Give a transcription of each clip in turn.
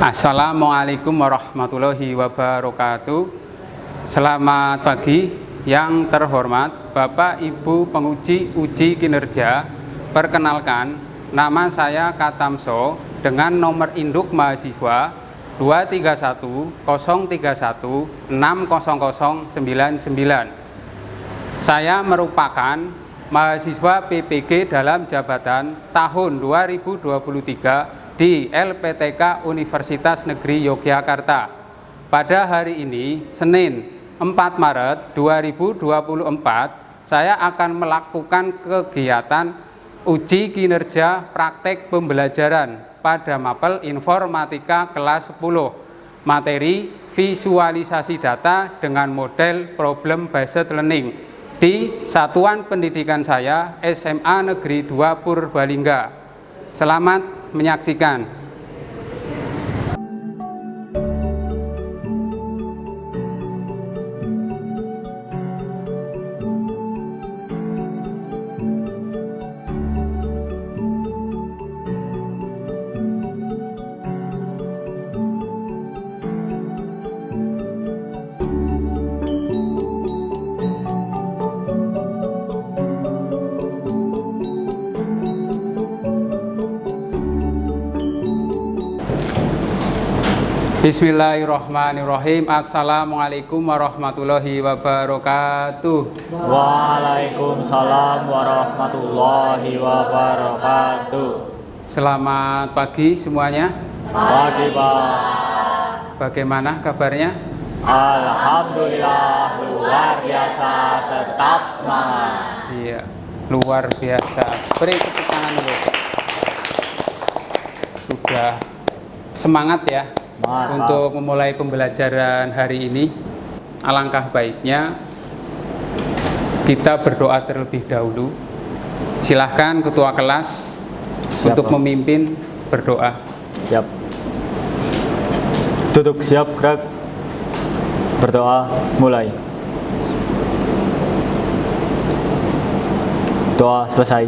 Assalamualaikum warahmatullahi wabarakatuh. Selamat pagi yang terhormat Bapak Ibu penguji uji kinerja. Perkenalkan, nama saya Katamso dengan nomor induk mahasiswa 23103160099. Saya merupakan mahasiswa PPG dalam jabatan tahun 2023 di LPTK Universitas Negeri Yogyakarta. Pada hari ini, Senin 4 Maret 2024, saya akan melakukan kegiatan uji kinerja praktek pembelajaran pada mapel informatika kelas 10, materi visualisasi data dengan model problem based learning di Satuan Pendidikan saya SMA Negeri 2 Purbalingga. Selamat menyaksikan. Bismillahirrahmanirrahim. Assalamualaikum warahmatullahi wabarakatuh. Waalaikumsalam warahmatullahi wabarakatuh. Selamat pagi semuanya. Pagi, Pak. Bagaimana kabarnya? Alhamdulillah luar biasa, tetap semangat. Iya, luar biasa. Beri tepuk tangan dulu. Sudah semangat ya. Mantap. Untuk memulai pembelajaran hari ini. Alangkah baiknya kita berdoa terlebih dahulu. Silahkan ketua kelas untuk Pak. memimpin berdoa. Siap. Duduk siap, gerak. Berdoa, mulai. Doa selesai.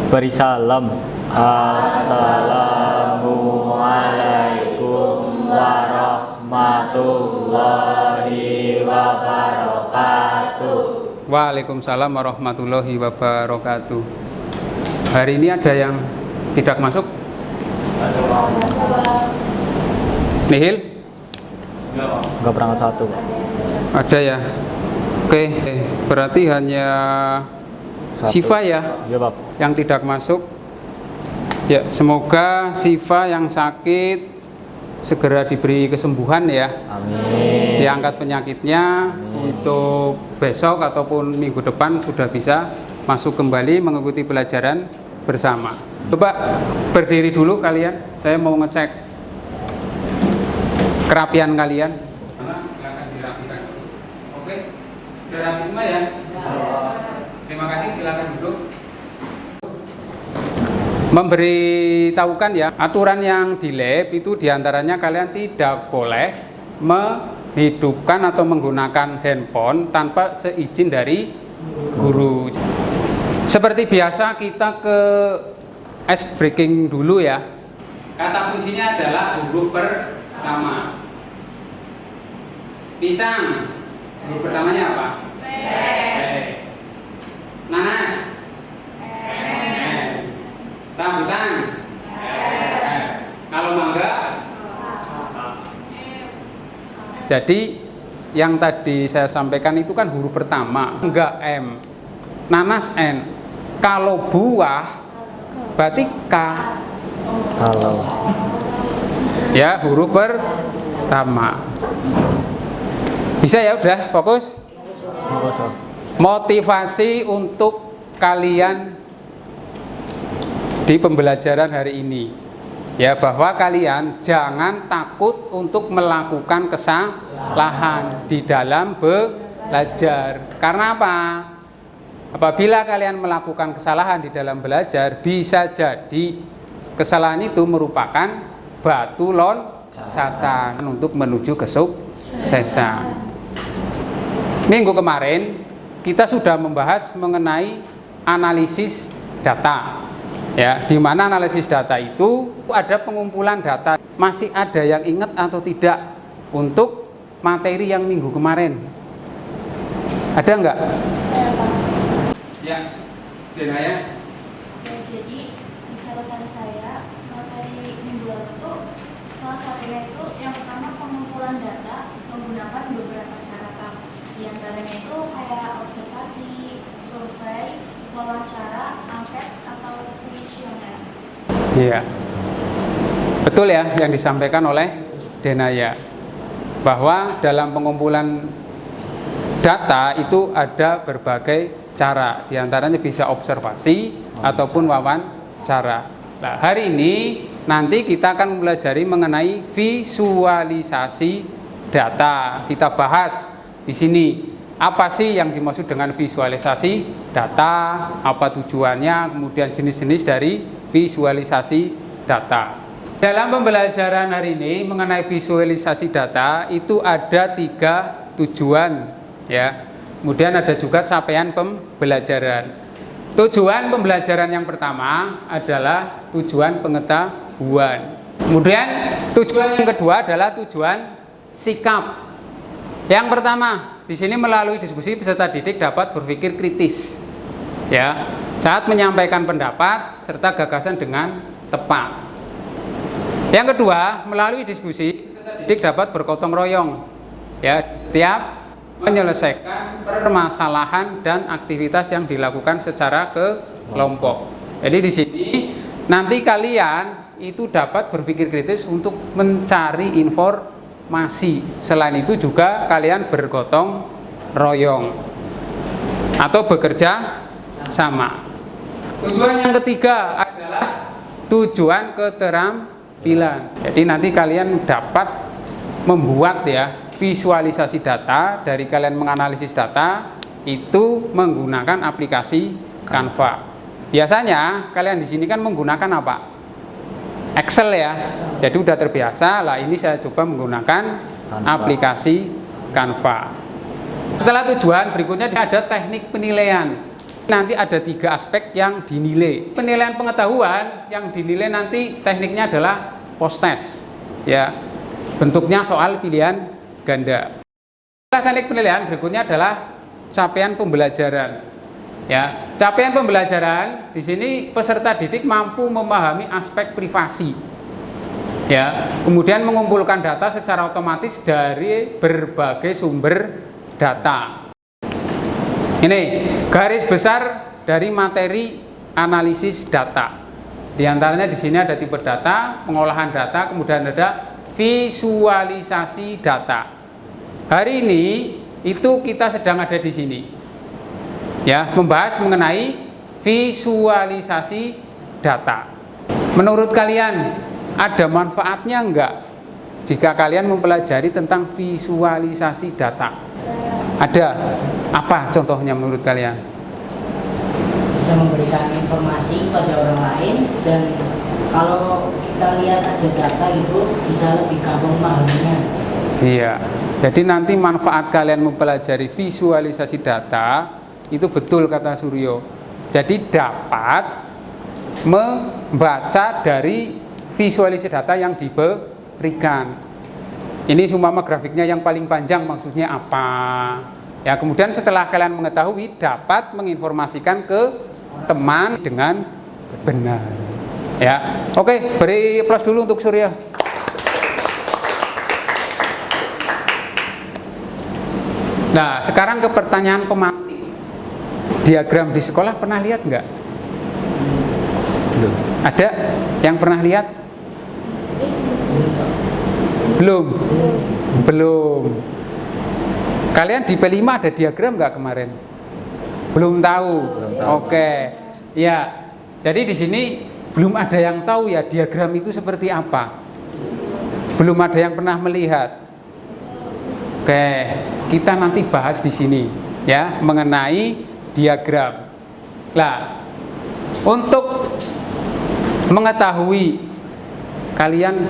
Beri salam. Assalamualaikum warahmatullahi wabarakatuh. Waalaikumsalam warahmatullahi wabarakatuh. Hari ini ada yang tidak masuk? Nihil? Enggak berangkat satu, Pak. Ada ya? Oke, berarti hanya Satu. Siva ya Iya, Pak. yang tidak masuk. Ya, semoga Siva yang sakit segera diberi kesembuhan ya. Amin. Diangkat penyakitnya. Untuk besok ataupun minggu depan sudah bisa masuk kembali mengikuti pelajaran bersama. Coba berdiri dulu kalian. Saya mau ngecek kerapian kalian. Silakan dirapikan dulu. Oke, sudah rapi semua ya? Terima kasih, silakan duduk. Memberitahukan ya, aturan yang di lab itu diantaranya kalian tidak boleh menghidupkan atau menggunakan handphone tanpa seizin dari guru. Seperti biasa kita ke ice breaking dulu ya. Kata kuncinya adalah huruf pertama. Pisang, huruf pertamanya apa? P. Nanas, rambutan, kalau mangga. Jadi yang tadi saya sampaikan itu kan huruf pertama, enggak M, nanas N. Kalau buah berarti K. Halo. Ya, huruf pertama. Bisa ya, udah fokus. Motivasi untuk kalian di pembelajaran hari ini ya, bahwa kalian jangan takut untuk melakukan kesalahan di dalam belajar. Karena apa? Apabila kalian melakukan kesalahan di dalam belajar, bisa jadi kesalahan itu merupakan batu loncatan untuk menuju kesuksesan. Minggu kemarin kita sudah membahas mengenai analisis data. Ya, di mana analisis data itu ada pengumpulan data. Masih ada yang ingat atau tidak untuk materi yang minggu kemarin? Ada nggak? Saya Pak. Ya, Dena ya. Ya, jadi di catatan saya materi minggu lalu itu salah satunya itu yang pertama pengumpulan data menggunakan beberapa cara Pak. Di antaranya itu kayak observasi, survei, wawancara, angket atau kuesioner. Iya. Betul ya yang disampaikan oleh Denaya, bahwa dalam pengumpulan data itu ada berbagai cara, diantaranya bisa observasi ataupun wawancara. Nah, hari ini nanti kita akan mempelajari mengenai visualisasi data. Kita bahas di sini apa sih yang dimaksud dengan visualisasi data, apa tujuannya, kemudian jenis-jenis dari visualisasi data. Dalam pembelajaran hari ini mengenai visualisasi data itu ada 3 tujuan ya. Kemudian ada juga capaian pembelajaran. Tujuan pembelajaran yang pertama adalah tujuan pengetahuan. Kemudian tujuan yang kedua adalah tujuan sikap. Yang pertama, di sini melalui diskusi peserta didik dapat berpikir kritis ya, saat menyampaikan pendapat serta gagasan dengan tepat. Yang kedua, melalui diskusi peserta didik dapat bergotong royong ya, setiap menyelesaikan permasalahan dan aktivitas yang dilakukan secara kelompok. Jadi di sini nanti kalian itu dapat berpikir kritis untuk mencari informasi. Selain itu juga kalian bergotong royong atau bekerja sama. Tujuan yang ketiga adalah tujuan keterampilan. Jadi nanti kalian dapat membuat ya visualisasi data. Dari kalian menganalisis data itu menggunakan aplikasi Canva. Biasanya kalian di sini kan menggunakan apa? Excel ya. Jadi udah terbiasa. Lah ini saya coba menggunakan aplikasi Canva. Setelah tujuan, berikutnya ada teknik penilaian. Nanti ada 3 aspek yang dinilai. Penilaian pengetahuan yang dinilai nanti tekniknya adalah post test ya. Bentuknya soal pilihan ganda. Setelah teknik penilaian, berikutnya adalah capaian pembelajaran. Ya, capaian pembelajaran di sini peserta didik mampu memahami aspek privasi. Ya, kemudian mengumpulkan data secara otomatis dari berbagai sumber data. Ini garis besar dari materi analisis data. Di antaranya di sini ada tipe data, pengolahan data, kemudian ada visualisasi data. Hari ini itu kita sedang ada di sini. Ya, membahas mengenai visualisasi data. Menurut kalian ada manfaatnya enggak jika kalian mempelajari tentang visualisasi data? Ada. Apa contohnya menurut kalian? Bisa memberikan informasi kepada orang lain, dan kalau kita lihat ada data itu bisa lebih gampang memahaminya. Iya. Jadi nanti manfaat kalian mempelajari visualisasi data itu betul kata Suryo. Jadi dapat membaca dari visualisasi data yang diberikan. Ini seumpama grafiknya yang paling panjang maksudnya apa? Ya, kemudian setelah kalian mengetahui dapat menginformasikan ke teman dengan benar. Ya. Oke, beri aplaus dulu untuk Suryo. Nah, sekarang ke pertanyaan pemantik. Diagram di sekolah pernah lihat nggak? Belum. Ada yang pernah lihat? Belum. Belum. Kalian di P5 ada diagram nggak kemarin? Belum tahu. Oke. Ya. Jadi di sini belum ada yang tahu ya diagram itu seperti apa. Belum ada yang pernah melihat. Oke, kita nanti bahas di sini ya mengenai diagram. Nah, untuk mengetahui kalian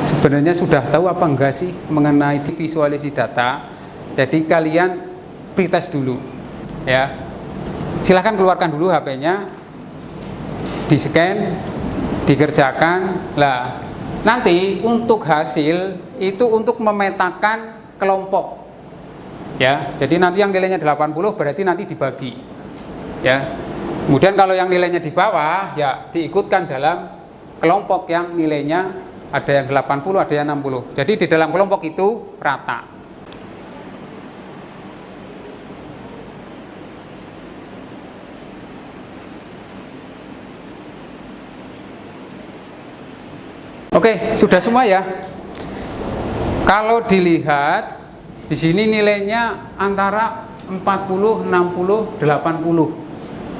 sebenarnya sudah tahu apa enggak sih mengenai visualisasi data. Jadi kalian pretest dulu ya. Silahkan keluarkan dulu HP-nya. di-scan, dikerjakan. Lah, nanti untuk hasil itu untuk memetakan kelompok. Ya, jadi nanti yang nilainya 80 berarti nanti dibagi. Ya. Kemudian kalau yang nilainya di bawah ya diikutkan dalam kelompok yang nilainya ada yang 80, ada yang 60. Jadi di dalam kelompok itu rata. Oke, sudah semua ya. Kalau dilihat di sini nilainya antara 40, 60, 80.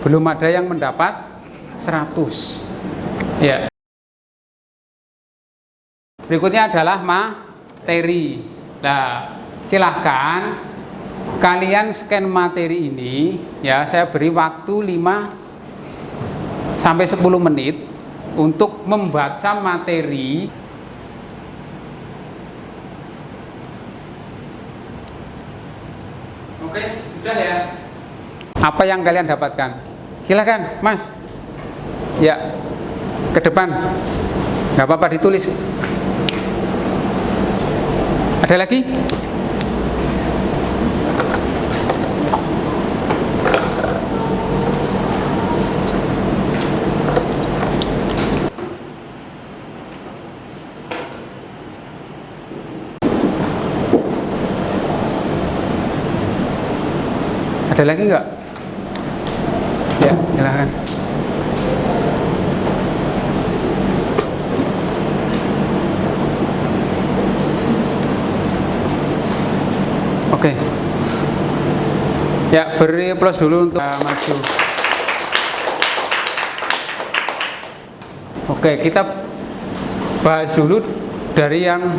Belum ada yang mendapat 100. Ya. Berikutnya adalah materi. Nah, silahkan kalian scan materi ini ya, saya beri waktu 5 sampai 10 menit untuk membaca materi. Oke, sudah ya. Apa yang kalian dapatkan? Silakan, Mas. Ya, ke depan. Nggak apa-apa ditulis. Ada lagi? Ada lagi nggak? Ya, silakan. Oke. Ya, beri aplaus dulu untuk maju. Oke, kita bahas dulu dari yang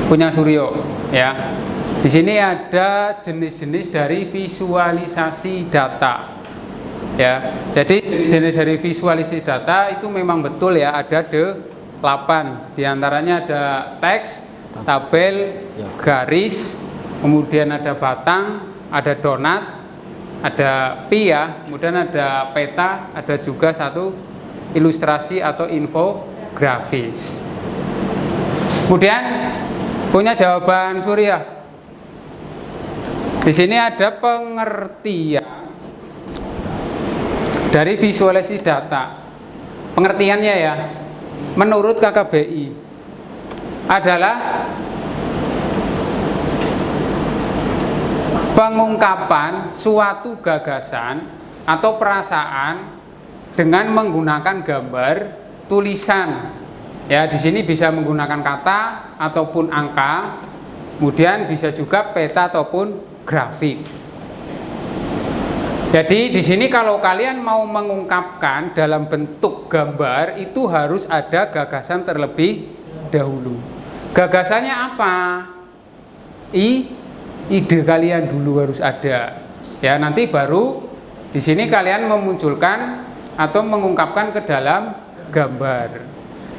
punya Suryo, ya. Di sini ada jenis-jenis dari visualisasi data. Ya. Jadi jenis dari visualisasi data itu memang betul ya, ada 8. Di antaranya ada teks, tabel, garis, kemudian ada batang, ada donat, ada pi ya, kemudian ada peta, ada juga satu ilustrasi atau infografis. Kemudian punya jawaban Surya. Di sini ada pengertian dari visualisasi data. Pengertiannya ya, menurut KKBI adalah pengungkapan suatu gagasan atau perasaan dengan menggunakan gambar, tulisan. Ya, di sini bisa menggunakan kata ataupun angka, kemudian bisa juga peta ataupun grafik. Jadi di sini kalau kalian mau mengungkapkan dalam bentuk gambar itu harus ada gagasan terlebih dahulu. Gagasannya apa? Ide kalian dulu harus ada. Ya, nanti baru di sini kalian memunculkan atau mengungkapkan ke dalam gambar.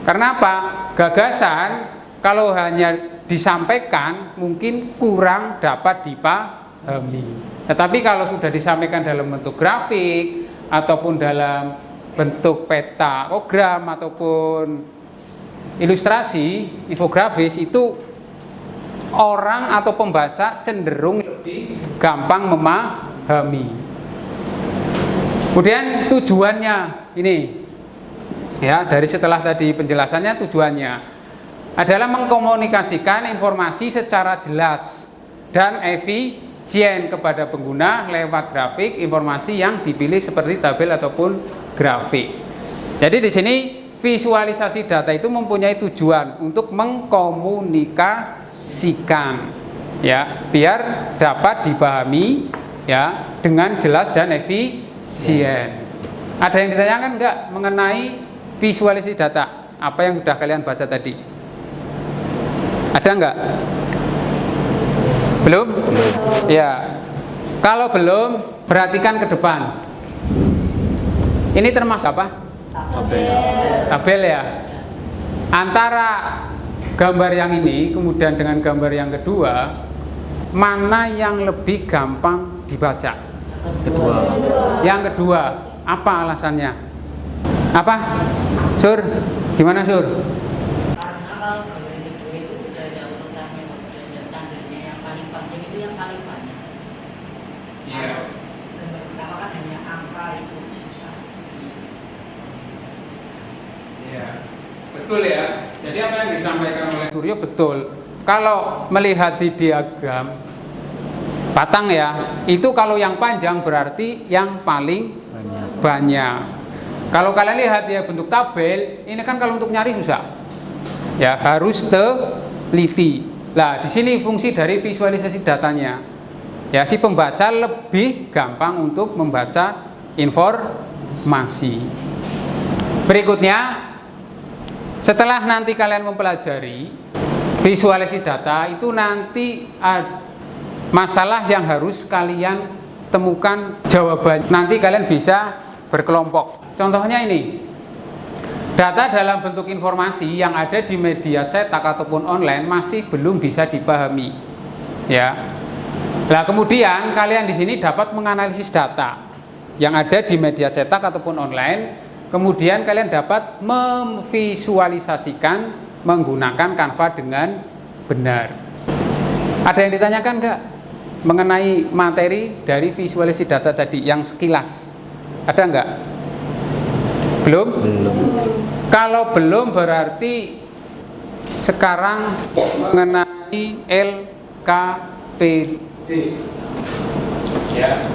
Karena apa? Gagasan kalau hanya disampaikan mungkin kurang dapat dipahami. Tetapi kalau sudah disampaikan dalam bentuk grafik ataupun dalam bentuk peta, program ataupun ilustrasi, infografis, itu orang atau pembaca cenderung lebih gampang memahami. Kemudian tujuannya ini ya, dari setelah tadi penjelasannya, tujuannya adalah mengkomunikasikan informasi secara jelas dan efisien kepada pengguna lewat grafik informasi yang dipilih seperti tabel ataupun grafik. Jadi di sini visualisasi data itu mempunyai tujuan untuk mengkomunikasikan ya, biar dapat dipahami ya dengan jelas dan efisien. Ada yang ditanyakan enggak mengenai visualisasi data? Apa yang sudah kalian baca tadi? Ada enggak? Belum? Ya. Kalau belum, perhatikan ke depan. Ini termasuk apa? Tabel ya. Antara gambar yang ini kemudian dengan gambar yang kedua, mana yang lebih gampang dibaca? Kedua. Yang kedua. Apa alasannya? Apa? Sur, gimana Sur? Karena kalau gawean kedua itu udah ada urutannya, udah ada tandanya, yang paling panjang itu yang paling banyak. Kalau gambar pertama kan hanya angka, itu susah. Iya, betul ya. Jadi apa yang disampaikan oleh Suryo betul. Kalau melihat di diagram batang ya, itu kalau yang panjang berarti yang paling banyak. Kalau kalian lihat ya bentuk tabel, ini kan kalau untuk nyari susah. Ya, harus teliti. Nah, di sini fungsi dari visualisasi datanya. Ya, si pembaca lebih gampang untuk membaca informasi. Berikutnya, setelah nanti kalian mempelajari visualisasi data, itu nanti ada masalah yang harus kalian temukan jawaban. Nanti kalian bisa berkelompok. Contohnya ini, data dalam bentuk informasi yang ada di media cetak ataupun online masih belum bisa dipahami. Ya. Nah, kemudian kalian di sini dapat menganalisis data yang ada di media cetak ataupun online. Kemudian kalian dapat memvisualisasikan menggunakan Canva dengan benar. Ada yang ditanyakan nggak mengenai materi dari visualisasi data tadi yang sekilas? Ada nggak? Belum? Kalau belum berarti sekarang mengenai LKPD. Ya.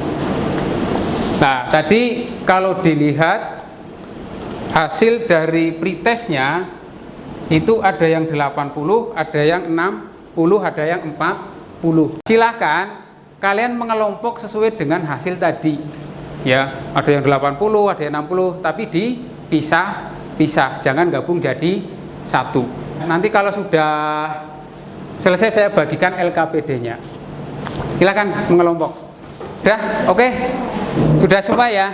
Nah, tadi kalau dilihat hasil dari pretestnya itu ada yang 80, ada yang 60, ada yang 40. Silakan kalian mengelompok sesuai dengan hasil tadi. Ya, ada yang 80, ada yang 60, tapi dipisah-pisah, jangan gabung jadi satu. Nanti kalau sudah selesai saya bagikan LKPD-nya. Silakan mengelompok. Sudah? Oke? Sudah semua ya?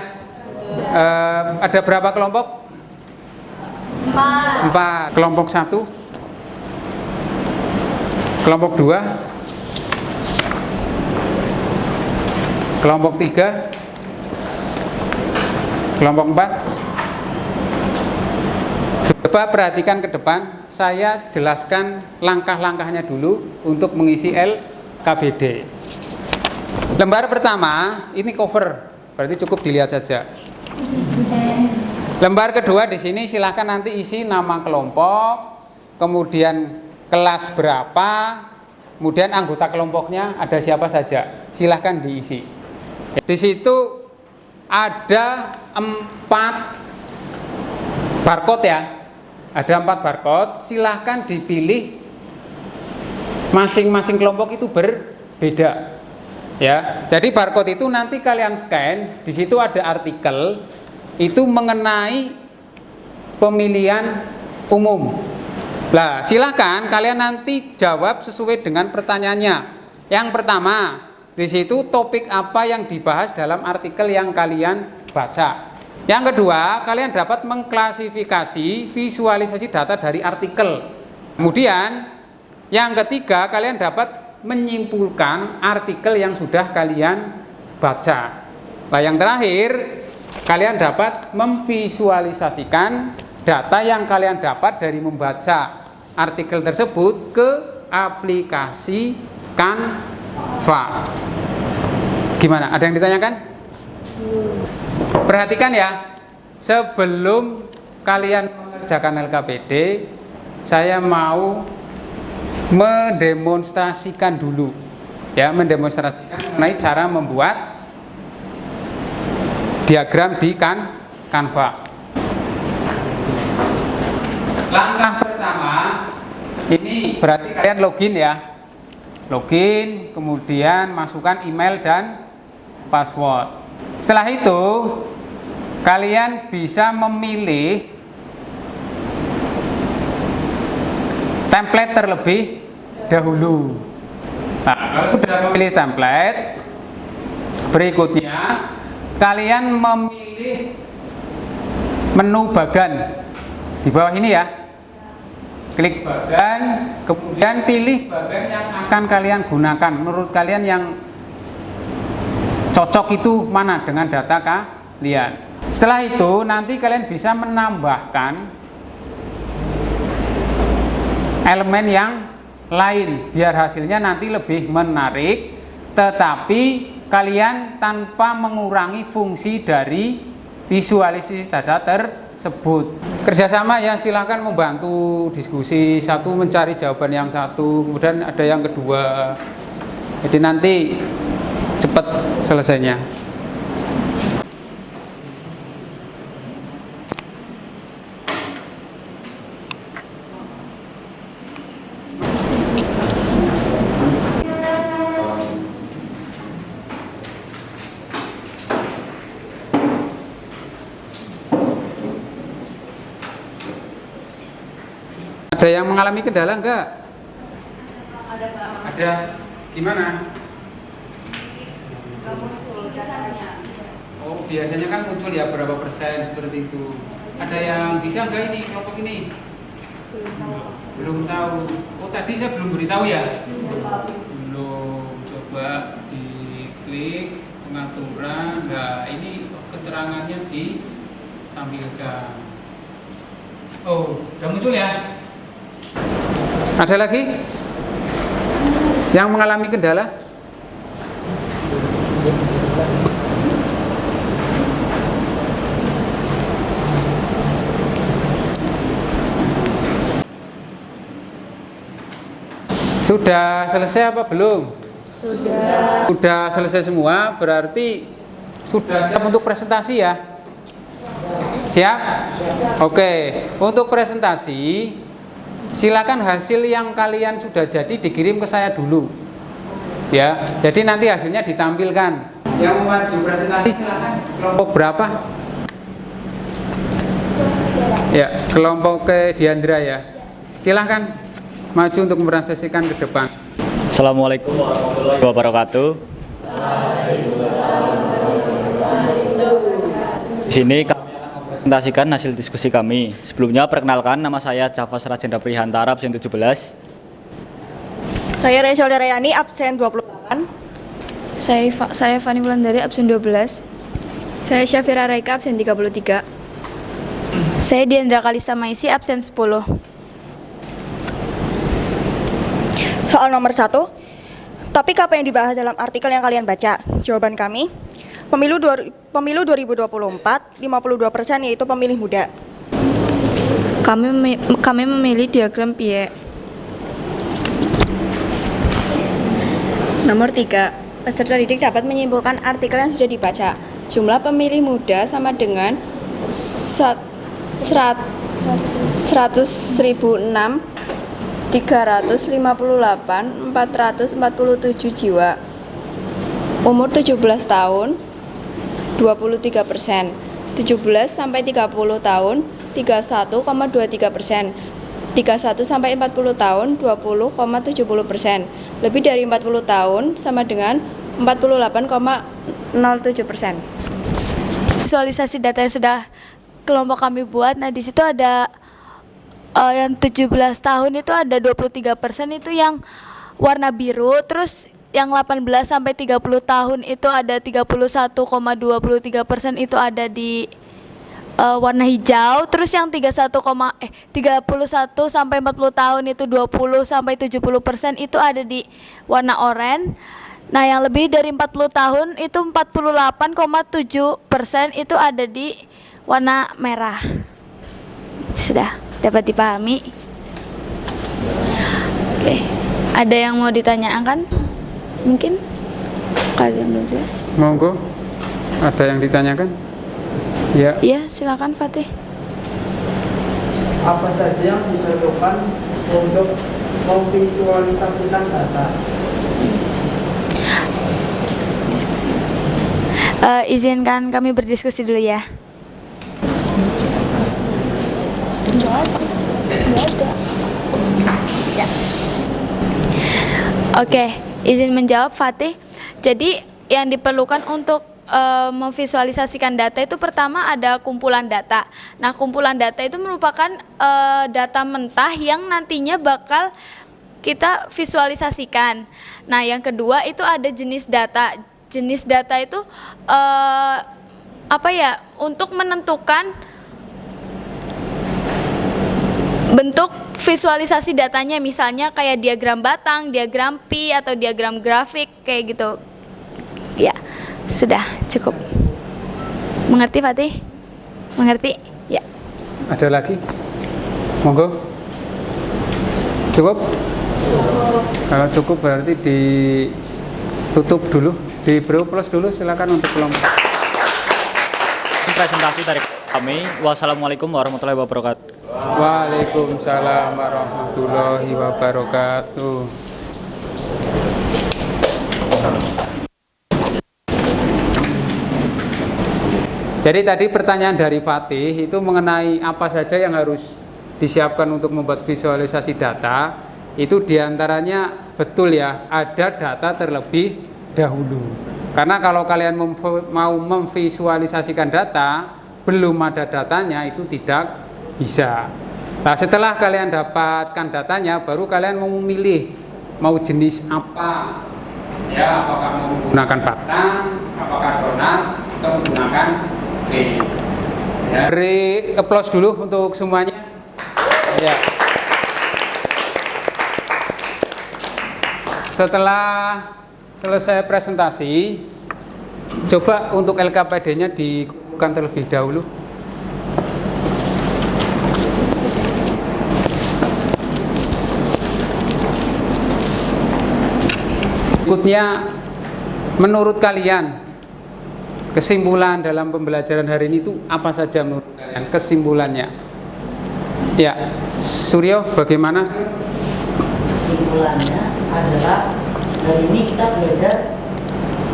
Ada berapa kelompok? 4. Kelompok 1, kelompok 2, kelompok 3, kelompok 4. Coba perhatikan ke depan, saya jelaskan langkah-langkahnya dulu untuk mengisi LKPD. Lembar pertama, ini cover, berarti cukup dilihat saja. Lembar kedua di sini silakan nanti isi nama kelompok, kemudian kelas berapa, kemudian anggota kelompoknya ada siapa saja. Silakan diisi. Di situ ada 4 barcode ya. Ada 4 barcode, silahkan dipilih masing-masing kelompok itu berbeda. Ya. Jadi barcode itu nanti kalian scan, di situ ada artikel itu mengenai pemilihan umum. Nah, silahkan kalian nanti jawab sesuai dengan pertanyaannya. Yang pertama, di situ topik apa yang dibahas dalam artikel yang kalian baca. Yang kedua, kalian dapat mengklasifikasi visualisasi data dari artikel. Kemudian, yang ketiga, kalian dapat menyimpulkan artikel yang sudah kalian baca. Nah, yang terakhir, kalian dapat memvisualisasikan data yang kalian dapat dari membaca artikel tersebut ke aplikasi Canva. Gimana? Ada yang ditanyakan? Perhatikan ya, sebelum kalian mengerjakan LKPD, saya mau mendemonstrasikan dulu, ya, mendemonstrasikan mengenai cara membuat diagram di Canva. Langkah pertama, ini berarti kalian login ya, login, kemudian masukkan email dan password. Setelah itu, kalian bisa memilih template terlebih dahulu. Nah, kalau sudah memilih template, berikutnya kalian memilih menu bagan di bawah ini ya. Klik bagan, kemudian pilih bagan yang akan kalian gunakan. Menurut kalian yang cocok itu mana dengan data kalian. Setelah itu nanti kalian bisa menambahkan elemen yang lain biar hasilnya nanti lebih menarik, tetapi kalian tanpa mengurangi fungsi dari visualisasi data tersebut. Kerjasama ya, silakan membantu diskusi, satu mencari jawaban yang satu, kemudian ada yang kedua, jadi nanti cepat selesainya. Ada yang mengalami kendala enggak? Ada Pak. Ada. Gimana? Nggak muncul dasarnya. Oh, biasanya kan muncul ya berapa persen seperti itu. Ada yang bisa enggak ini kelompok ini? Belum tahu. Oh, tadi saya belum beritahu ya? Belum. Coba diklik pengaturan. Nah, ini keterangannya ditampilkan. Oh, udah muncul ya? Ada lagi yang mengalami kendala? Sudah selesai apa belum? Sudah selesai semua, berarti sudah siap untuk presentasi ya? Siap? Oke, untuk presentasi silakan hasil yang kalian sudah jadi dikirim ke saya dulu. Ya, jadi nanti hasilnya ditampilkan. Yang mau maju presentasi silakan. Kelompok berapa? Ya, kelompok ke Diandra ya. Silakan maju untuk mempresentasikan ke depan. Assalamualaikum warahmatullahi wabarakatuh. Di sini kami akan presentasikan hasil diskusi kami. Sebelumnya perkenalkan, nama saya Javas Rajendra Prihantara, absen 17. Saya Rachel Darayani, absen 28. Saya Fani Wulandari, absen 12. Saya Syafira Raika, absen 33. Saya Diandra Kalisa Maisi, absen 10. Soal nomor 1, topik apa yang dibahas dalam artikel yang kalian baca? Jawaban kami, pemilu 2024, 52% yaitu pemilih muda. Kami memilih diagram pie. Nomor 3, peserta didik dapat menyimpulkan artikel yang sudah dibaca. Jumlah pemilih muda sama dengan 100.006, 358, 447 jiwa. Umur 17 tahun 23%, 17 sampai 30 tahun 31,23%, 31 sampai 40 tahun 20,70%, lebih dari 40 tahun sama dengan 48,07%. Visualisasi data yang sudah kelompok kami buat. Nah, di situ ada yang 17 tahun itu ada 23% itu yang warna biru, terus yang 18 sampai 30 tahun itu ada 31,23% itu ada di warna hijau, terus yang 31 sampai 40 tahun itu 20 sampai 70% itu ada di warna oranye. Nah, yang lebih dari 40 tahun itu 48,7% itu ada di warna merah. Sudah dapat dipahami? Oke. Ada yang mau ditanyakan? Mungkin kalian belum jelas. Monggo. Ada yang ditanyakan? Ya. Iya, silakan Fatih. Apa saja yang diperlukan untuk memvisualisasikan data? Izinkan kami berdiskusi dulu ya. Oke, izin menjawab Fatih. Jadi yang diperlukan untuk memvisualisasikan data itu pertama ada kumpulan data. Nah, kumpulan data itu merupakan data mentah yang nantinya bakal kita visualisasikan. Nah, yang kedua itu ada jenis data. Jenis data itu untuk menentukan bentuk visualisasi datanya, misalnya kayak diagram batang, diagram pi atau diagram grafik kayak gitu. Ya, sudah cukup. Mengerti Fatih? Mengerti? Ya. Ada lagi? Monggo. Cukup? Kalau cukup berarti ditutup dulu, di plus dulu, silakan untuk kelompok. Presentasi dari kami. Wassalamualaikum warahmatullahi wabarakatuh. Waalaikumsalam warahmatullahi wabarakatuh. Jadi tadi pertanyaan dari Fatih itu mengenai apa saja yang harus disiapkan untuk membuat visualisasi data. Itu diantaranya betul ya, ada data terlebih dahulu. Karena kalau kalian mau memvisualisasikan data, belum ada datanya itu tidak bisa. Nah, setelah kalian dapatkan datanya, baru kalian mau memilih mau jenis apa. Ya, apakah mau menggunakan batang, apakah donat, atau menggunakan P. Ya. Beri applause dulu untuk semuanya. Ya. Setelah selesai presentasi, coba untuk LKPD-nya dikumpulkan terlebih dahulu. Berikutnya, menurut kalian kesimpulan dalam pembelajaran hari ini itu apa saja menurut kalian kesimpulannya? Ya, Suryo, bagaimana? Kesimpulannya adalah hari ini kita belajar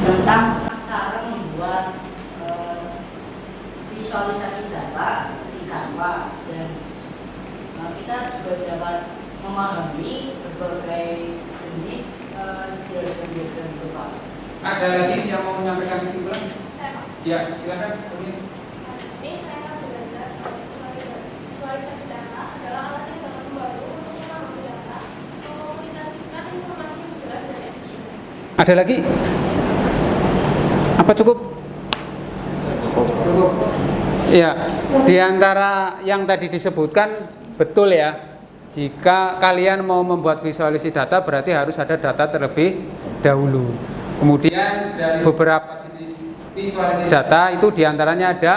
tentang cara membuat visualisasi data di Canva, dan kita juga dapat memahami berbagai jenis diagram itu, Pak. Ada lagi yang mau menyampaikan kesimpulan? Ya, silakan. Ini saya akan belajar visualisasi data adalah alat yang dapat membantu untuk memahami data, mengkomunikasikan informasi yang jelas dan efisien. Ada lagi? Apa cukup? Cukup. Ya, di antara yang tadi disebutkan betul ya. Jika kalian mau membuat visualisasi data berarti harus ada data terlebih dahulu. Kemudian dari beberapa jenis visualisasi data itu diantaranya ada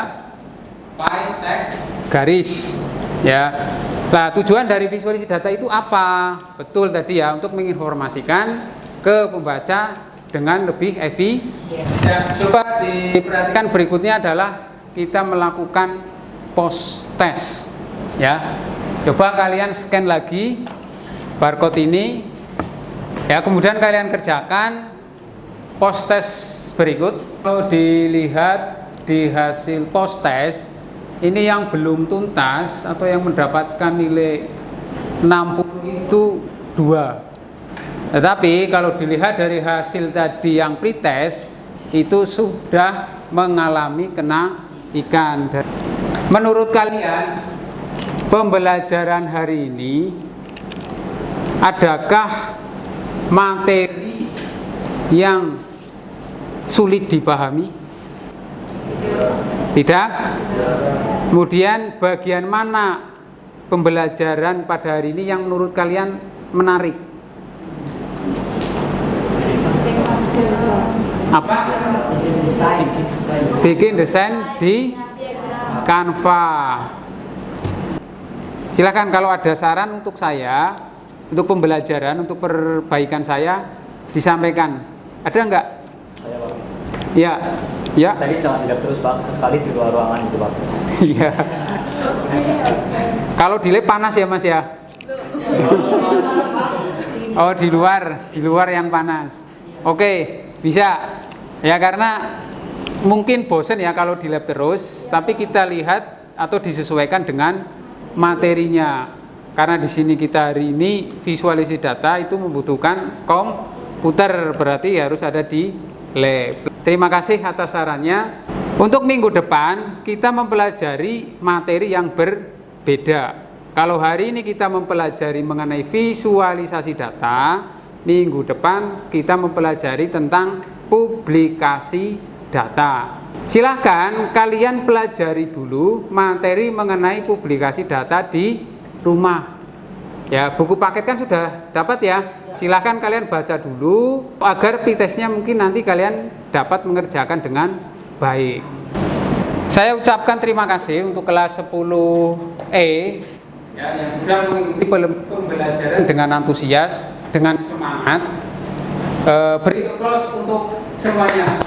file, teks, garis. Ya. Nah, tujuan dari visualisasi data itu apa? Betul tadi ya, untuk menginformasikan ke pembaca dengan lebih efisien. Ya, coba diperhatikan berikutnya adalah kita melakukan post test. Ya. Coba kalian scan lagi barcode ini. Ya, kemudian kalian kerjakan post test berikut. Kalau dilihat di hasil post test, ini yang belum tuntas atau yang mendapatkan nilai 60 itu 2. Tetapi kalau dilihat dari hasil tadi yang pretest itu sudah mengalami kenaikan. Menurut kalian pembelajaran hari ini adakah materi yang sulit dipahami? Tidak. Kemudian bagian mana pembelajaran pada hari ini yang menurut kalian menarik? Apa? Bikin desain di Canva. Silakan kalau ada saran untuk saya, untuk pembelajaran, untuk perbaikan saya, disampaikan. Ada enggak? Saya, Pak. Ya, ya. Tadi jangan tidak terus, Pak, sesekali di luar ruangan itu, Pak. Iya. Kalau di lab panas ya, Mas ya? Oh, di luar yang panas. Oke, bisa. Ya, karena mungkin bosen ya kalau di lab terus, tapi kita lihat atau disesuaikan dengan materinya. Karena di sini kita hari ini visualisasi data itu membutuhkan komputer, berarti harus ada di lab. Terima kasih atas sarannya. Untuk minggu depan kita mempelajari materi yang berbeda. Kalau hari ini kita mempelajari mengenai visualisasi data, minggu depan kita mempelajari tentang publikasi data. Silahkan kalian pelajari dulu materi mengenai publikasi data di rumah. Ya, buku paket kan sudah dapat ya. Silahkan kalian baca dulu agar pitesnya mungkin nanti kalian dapat mengerjakan dengan baik. Saya ucapkan terima kasih untuk kelas 10E ya, yang sudah mengikuti pembelajaran dengan antusias, dengan semangat. Beri aplaus untuk semuanya.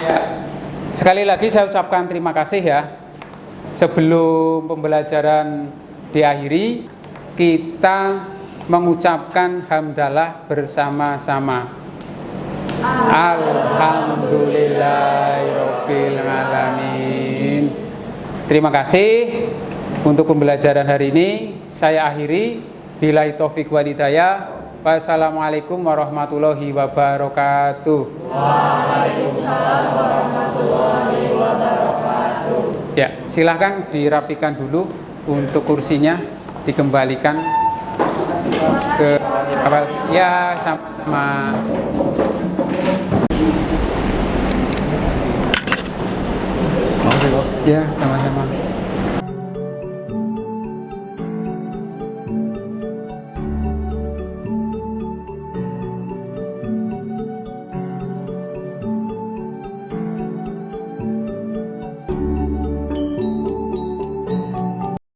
Ya, sekali lagi saya ucapkan terima kasih ya. Sebelum pembelajaran diakhiri, kita mengucapkan hamdalah bersama-sama. Alhamdulillahirabbil alamin. Terima kasih untuk pembelajaran hari ini. Saya akhiri. Billahi taufik wal hidayah. Wassalamualaikum warahmatullahi wabarakatuh. Waalaikumsalam warahmatullahi wabarakatuh. Ya, silahkan dirapikan dulu untuk kursinya, dikembalikan ke awal. Ya, sama-sama. Ya, sama-sama.